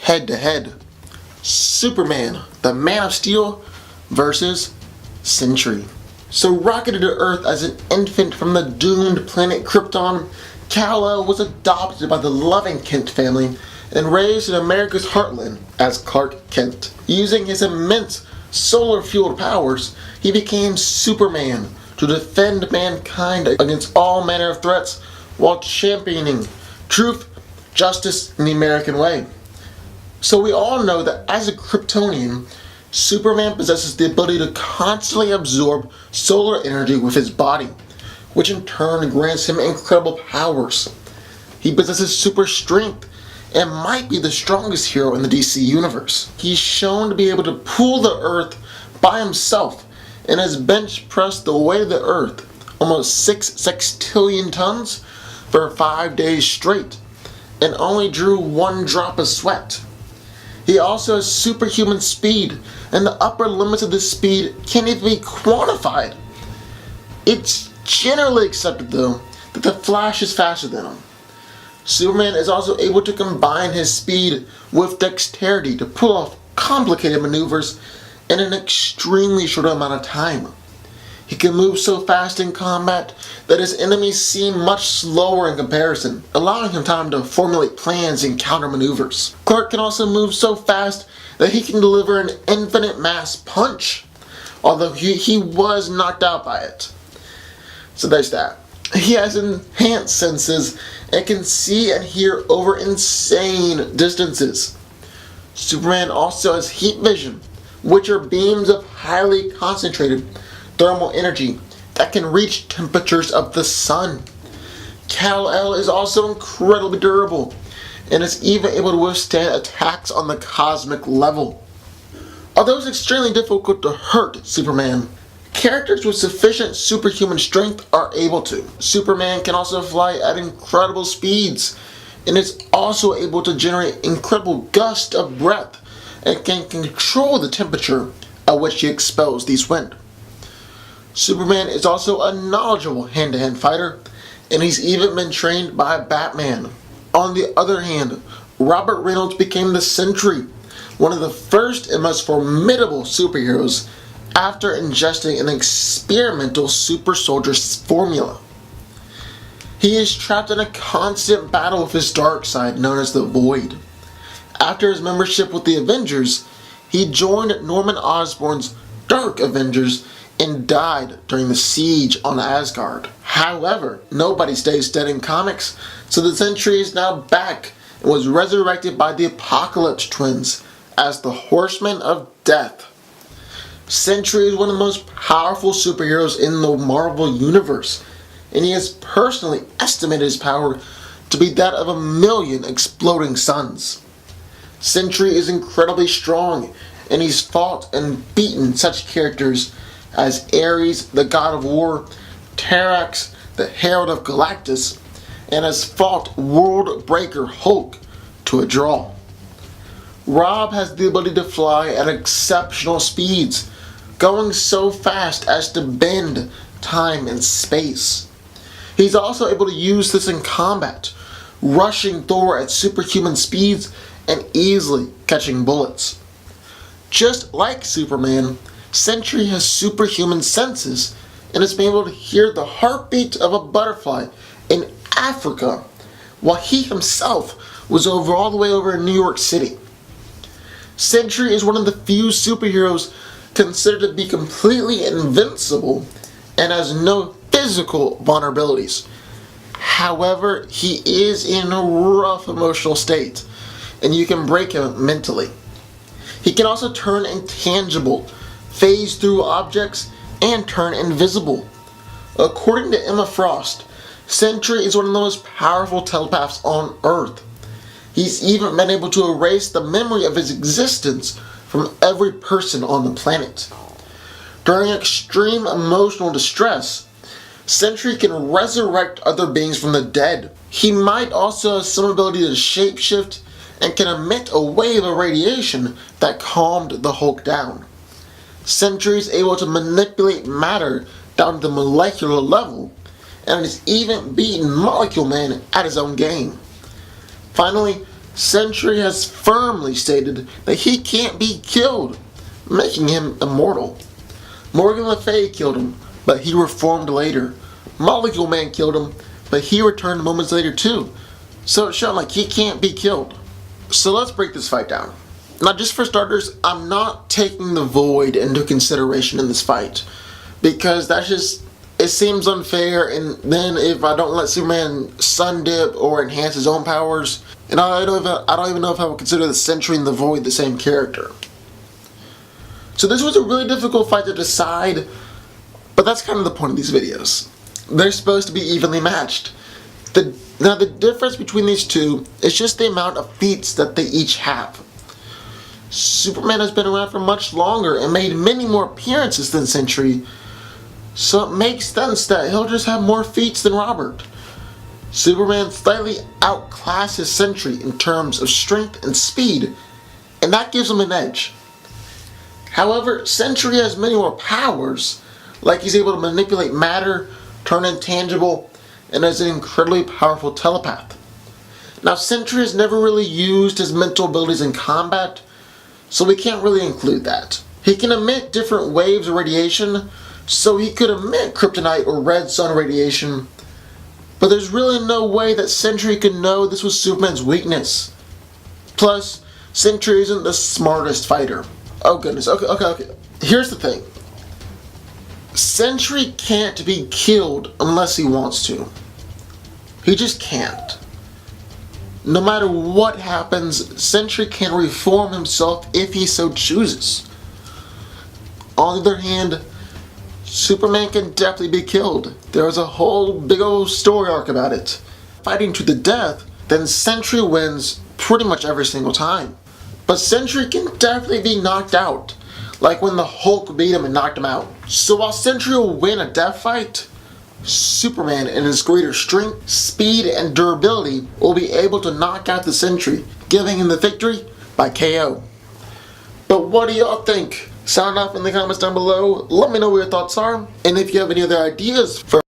head-to-head. Superman, the Man of Steel, versus Sentry. So rocketed to Earth as an infant from the doomed planet Krypton, Kal-El was adopted by the loving Kent family and raised in America's heartland as Clark Kent. Using his immense solar-fueled powers, he became Superman to defend mankind against all manner of threats while championing truth, justice, and the American way. So we all know that as a Kryptonian, Superman possesses the ability to constantly absorb solar energy with his body, which in turn grants him incredible powers. He possesses super strength and might be the strongest hero in the DC universe. He's shown to be able to pull the Earth by himself and has bench pressed the weight of the Earth, almost 6 sextillion tons, for 5 days straight, and only drew 1 drop of sweat. He also has superhuman speed, and the upper limits of this speed can't even be quantified. It's generally accepted, though, that the Flash is faster than him. Superman is also able to combine his speed with dexterity to pull off complicated maneuvers in an extremely short amount of time. He can move so fast in combat that his enemies seem much slower in comparison, allowing him time to formulate plans and counter maneuvers. Clark can also move so fast that he can deliver an infinite mass punch, although he was knocked out by it. So there's that. He has enhanced senses and can see and hear over insane distances. Superman also has heat vision, which are beams of highly concentrated thermal energy that can reach temperatures of the sun. Kal-El is also incredibly durable and is even able to withstand attacks on the cosmic level. Although it's extremely difficult to hurt Superman, characters with sufficient superhuman strength are able to. Superman can also fly at incredible speeds and is also able to generate incredible gusts of breath and can control the temperature at which he expels these wind. Superman is also a knowledgeable hand-to-hand fighter, and he's even been trained by Batman. On the other hand, Robert Reynolds became the Sentry, one of the first and most formidable superheroes after ingesting an experimental super soldier formula. He is trapped in a constant battle with his dark side known as the Void. After his membership with the Avengers, he joined Norman Osborn's Dark Avengers and died during the siege on Asgard. However, nobody stays dead in comics, so the Sentry is now back and was resurrected by the Apocalypse twins as the Horseman of Death. Sentry is one of the most powerful superheroes in the Marvel Universe, and he has personally estimated his power to be that of 1,000,000 exploding suns. Sentry is incredibly strong, and he's fought and beaten such characters as Ares, the God of War, Terrax, the Herald of Galactus, and has fought World Breaker Hulk to a draw. Rob has the ability to fly at exceptional speeds, going so fast as to bend time and space. He's also able to use this in combat, rushing Thor at superhuman speeds and easily catching bullets. Just like Superman, Sentry has superhuman senses and has been able to hear the heartbeat of a butterfly in Africa, while he himself was all the way over in New York City. Sentry is one of the few superheroes considered to be completely invincible and has no physical vulnerabilities. However, he is in a rough emotional state, and you can break him mentally. He can also turn intangible, phase through objects, and turn invisible. According to Emma Frost, Sentry is one of the most powerful telepaths on Earth. He's even been able to erase the memory of his existence from every person on the planet. During extreme emotional distress, Sentry can resurrect other beings from the dead. He might also have some ability to shapeshift and can emit a wave of radiation that calmed the Hulk down. Sentry is able to manipulate matter down to the molecular level, and has even beaten Molecule Man at his own game. Finally, Sentry has firmly stated that he can't be killed, making him immortal. Morgan Le Fay killed him, but he reformed later. Molecule Man killed him, but he returned moments later too. So it's shown like he can't be killed. So let's break this fight down. Now, just for starters, I'm not taking the Void into consideration in this fight, because it seems unfair, and then if I don't let Superman sun dip or enhance his own powers, and I don't even know if I would consider the Sentry and the Void the same character. So this was a really difficult fight to decide, but that's kind of the point of these videos. They're supposed to be evenly matched. Now the difference between these two is just the amount of feats that they each have. Superman has been around for much longer and made many more appearances than Sentry, so it makes sense that he'll just have more feats than Robert. Superman slightly outclasses Sentry in terms of strength and speed, and that gives him an edge. However, Sentry has many more powers, like he's able to manipulate matter, turn intangible, and is an incredibly powerful telepath. Now, Sentry has never really used his mental abilities in combat, so we can't really include that. He can emit different waves of radiation, so he could emit kryptonite or red sun radiation, but there's really no way that Sentry could know this was Superman's weakness. Plus, Sentry isn't the smartest fighter. Oh goodness, okay. Here's the thing. Sentry can't be killed unless he wants to. He just can't. No matter what happens, Sentry can reform himself if he so chooses. On the other hand, Superman can definitely be killed. There was a whole big old story arc about it. Fighting to the death, then Sentry wins pretty much every single time. But Sentry can definitely be knocked out, like when the Hulk beat him and knocked him out. So while Sentry will win a death fight, Superman, in his greater strength, speed, and durability, will be able to knock out the Sentry, giving him the victory by KO. But what do y'all think? Sound off in the comments down below. Let me know what your thoughts are, and if you have any other ideas for